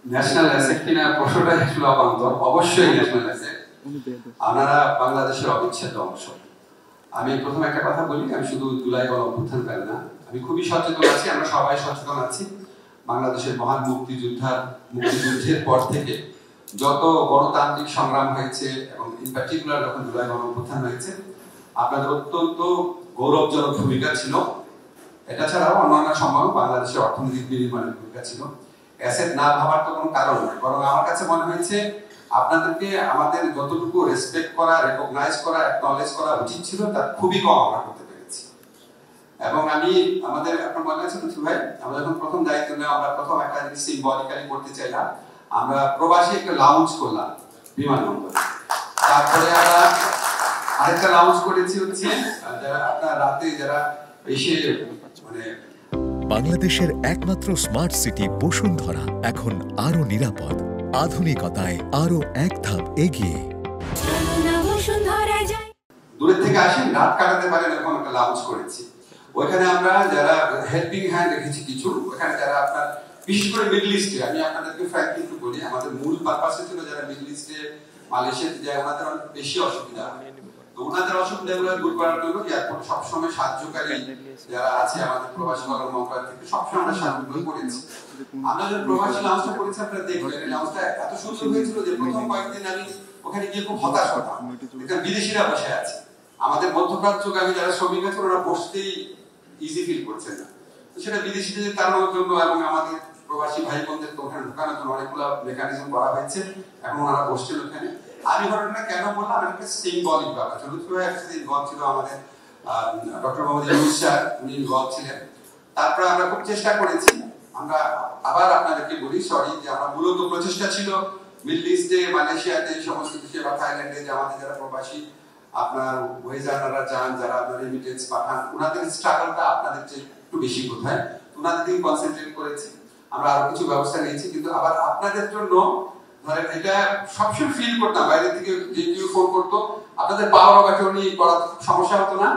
National asset কিনা প্রশ্নটা আসলে অবান্তর। অবশ্যই ন্যাশনাল অ্যাসেট, আপনারা বাংলাদেশের অবিচ্ছেদ্য অংশ। আমি প্রথমে একটা কথা বলি, আমি শুধু জুলাই গণঅভ্যুত্থান পারি না, আমি খুবই সচেতন আছি, আমরা সবাই সচেতন আছি। বাংলাদেশের মহান মুক্তিযুদ্ধের পর থেকে যত গণতান্ত্রিক সংগ্রাম হয়েছে এবং ইন পার্টিকুলার যখন জুলাই গণঅভ্যুত্থান হয়েছে, আপনাদের অত্যন্ত গৌরবজনক ভূমিকা ছিল। এটা ছাড়াও অন্যান্য সময় বাংলাদেশের অর্থনৈতিক বিনির্মাণের ভূমিকা ছিল। অ্যাসেট না ভাবার তো কোনো কারণ নয়, বরং আমার কাছে মনে হয়েছে আপনাদেরকে আমাদের যতটুকু রেসপেক্ট করা, রেকগনাইজ করা, অ্যাকনলেজ করা উচিত ছিল তার খুবই কম আমরা করতে পেরেছি। এবং আমি আমাদের আপনার মনে আছে লুৎফি ভাই, আমরা যখন প্রথম দায়িত্ব নেওয়া, আমরা প্রথম একটা জিনিস সিম্বলিক্যালি করতে চাইলাম, আমরা প্রবাসী একটা লাউঞ্জ করলাম বিমানবন্দরে। তারপরে আমরা আরেকটা লাউঞ্জ করেছি হচ্ছে যারা আপনার রাতে যারা এসে মানে বাংলাদেশের একমাত্র স্মার্ট সিটি বসুন্ধরা এখন আরো নিরাপদ, আধুনিকতায় আরো এক ধাপ এগিয়ে। দূরে থেকে আসেন, রাত কাটাতে পারেন, এরকম একটা লাউঞ্জ করেছি। ওইখানে আমরা যারা হেল্পিং হ্যান্ড রেখেছি কিছু, ওখানে যারা আপনার বিশেষ করে মিডল ইস্টে, আমি আপনাদেরকে ফ্র্যাঙ্কলি একটু বলি, আমাদের মূল পারপাসে ছিল যারা মিডল ইস্টে, মালয়েশিয়াতে যায়, ওনাদের অনেক বেশি অসুবিধা। তো ওনাদের অসুবিধাগুলো দূর করার জন্য এয়ারপোর্টে সবসময় সাহায্যকারী যারা আছে আমাদের প্রবাসী কল্যাণ মন্ত্রণালয় থেকে সবসময় আমরা সাহায্য করেছি। আমরা যখন প্রবাসী লাউঞ্জটা করেছি, আপনারা দেখবেন এই লাউঞ্জটা এত সুন্দর হয়েছিল যে প্রথম কয়েকদিন আমি ওখানে গিয়ে খুব হতাশ হতাম, বিদেশিরা বসে আছে, আমাদের মধ্যপ্রাচ্যগামী যারা শ্রমিক আছে ওরা বসতেই ইজি ফিল করছেন না। তো সেটা বিদেশিদের তাড়ানোর জন্য এবং আমাদের প্রবাসী ভাই বোনদের ওখানে ঢোকানোর জন্য অনেকগুলো মেকানিজম করা হয়েছে, এখন ওনারা বসছেন ওখানে। আমি ঘটনাটা কেন বললাম, একটা সিম্বলিক ব্যাপার ছিল। একসাথে ইনভলভ ছিল আমাদের ডক্টর মোহাম্মদ ইউনূস স্যার, উনি ইনভলভ ছিলেন। তারপরে আমরা খুব চেষ্টা করেছি, আমরা আবার আপনাদেরকে বলি সরি, যে আমরা মূলত প্রচেষ্টা ছিল মিডল ইস্টে, মালয়েশিয়াতে, সমস্ত দেশে বা থাইল্যান্ডে যে আমাদের যারা প্রবাসী আপনার ওয়েজাররা যান, যারা আপনার রেমিটেন্স পাঠান, ওনাদের স্ট্রাগলটা আপনাদের চেয়ে একটু বেশি কোথায়, ওনাদের দিকে কনসেন্ট্রেট করেছি। আমরা আরো কিছু ব্যবস্থা নিয়েছি, কিন্তু আবার আপনাদের জন্য ধরেন এটা সবসময় ফিল করতাম, বাইরে থেকে যে কেউ ফোন করতো, আপনাদের পাওয়ার অফ অ্যাটর্নি করা সমস্যা হতো না,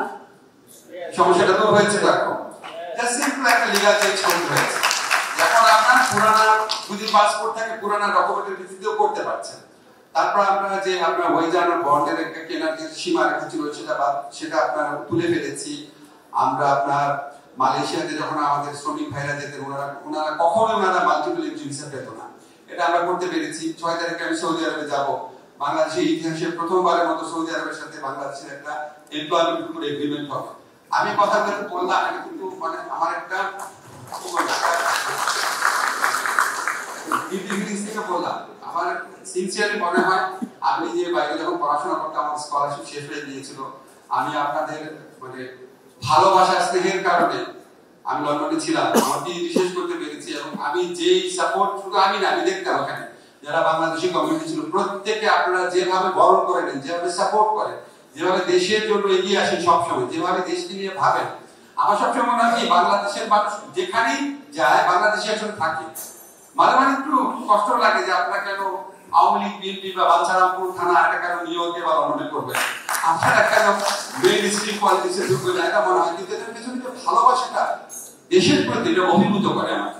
সমস্যাটা তো হয়েছে। এখন জাস্ট সিম্পল একটা লিগ্যাল চেঞ্জ করতে হয়েছে। এখন আপনার পুরানা যদি পাসপোর্ট থাকে, পুরানা ডকুমেন্টের ভিত্তিতেও করতে পারছেন। তারপর আমরা যে আপনার ওয়েজার বন্ডের একটা কেনার যে সীমা রেখা ছিল সেটা আপনার তুলে ফেলেছি। আমরা আপনার মালয়েশিয়াতে যখন আমাদের শ্রমিক ভাইরা যেতেন, ওনারা কখনোই মাল্টিপল এন্ট্রি ভিসা পেত না, এটা আমরা করতে পেরেছি। 6 তারিখে আমি সৌদি আরবে যাব, বাংলাদেশের ইতিহাসে প্রথমবারের মতো সৌদি আরবের সাথে বাংলাদেশের একটা এমপ্লয়মেন্ট এগ্রিমেন্ট হবে। আমি কথাগুলো বললাম, আমি কিন্তু মানে আমার একটা বললাম, আমার সিনসিয়ারলি মনে হয় আমি যে বাইরে যখন পড়াশোনা করতাম, আমার স্কলারশিপ শেষ হয়ে গিয়েছিল, আমি আপনাদের মানে ভালোবাসা স্নেহের কারণে আমি লন্ডনে ছিলাম, আমার পিএইচডি শেষ করতে পেরেছি। এবং আমি যেই সাপোর্ট, শুধু আমি না, আমি দেখতাম ওখানে যারা বাংলাদেশি কমিউনিটি ছিল, প্রত্যেকে আপনারা যেভাবে বরণ করে নেন, যেভাবে সাপোর্ট করেন, যেভাবে দেশের জন্য এগিয়ে আসেন, সবসময় যেভাবে দেশকে নিয়ে ভাবেন, আমার সবসময় মনে হয় বাংলাদেশের মানুষ যেখানেই যায় বাংলাদেশে একজন থাকে। মাঝে মাঝে একটু কষ্ট লাগে যে আপনারা কেন আওয়ামী লীগ, বিএনপি বা বাঞ্ছারামপুর থানা এটা কেন নিয়োগে বা লন্ডনে করবেন, আপনারা কেন মেইন স্ট্রিম পলিটিক্সে ঢুকবেন, এটা মনে হয়। কিন্তু এদের পেছনে ভালোবাসাটা দেশের প্রতি এটা অভিভূত করে আমাকে।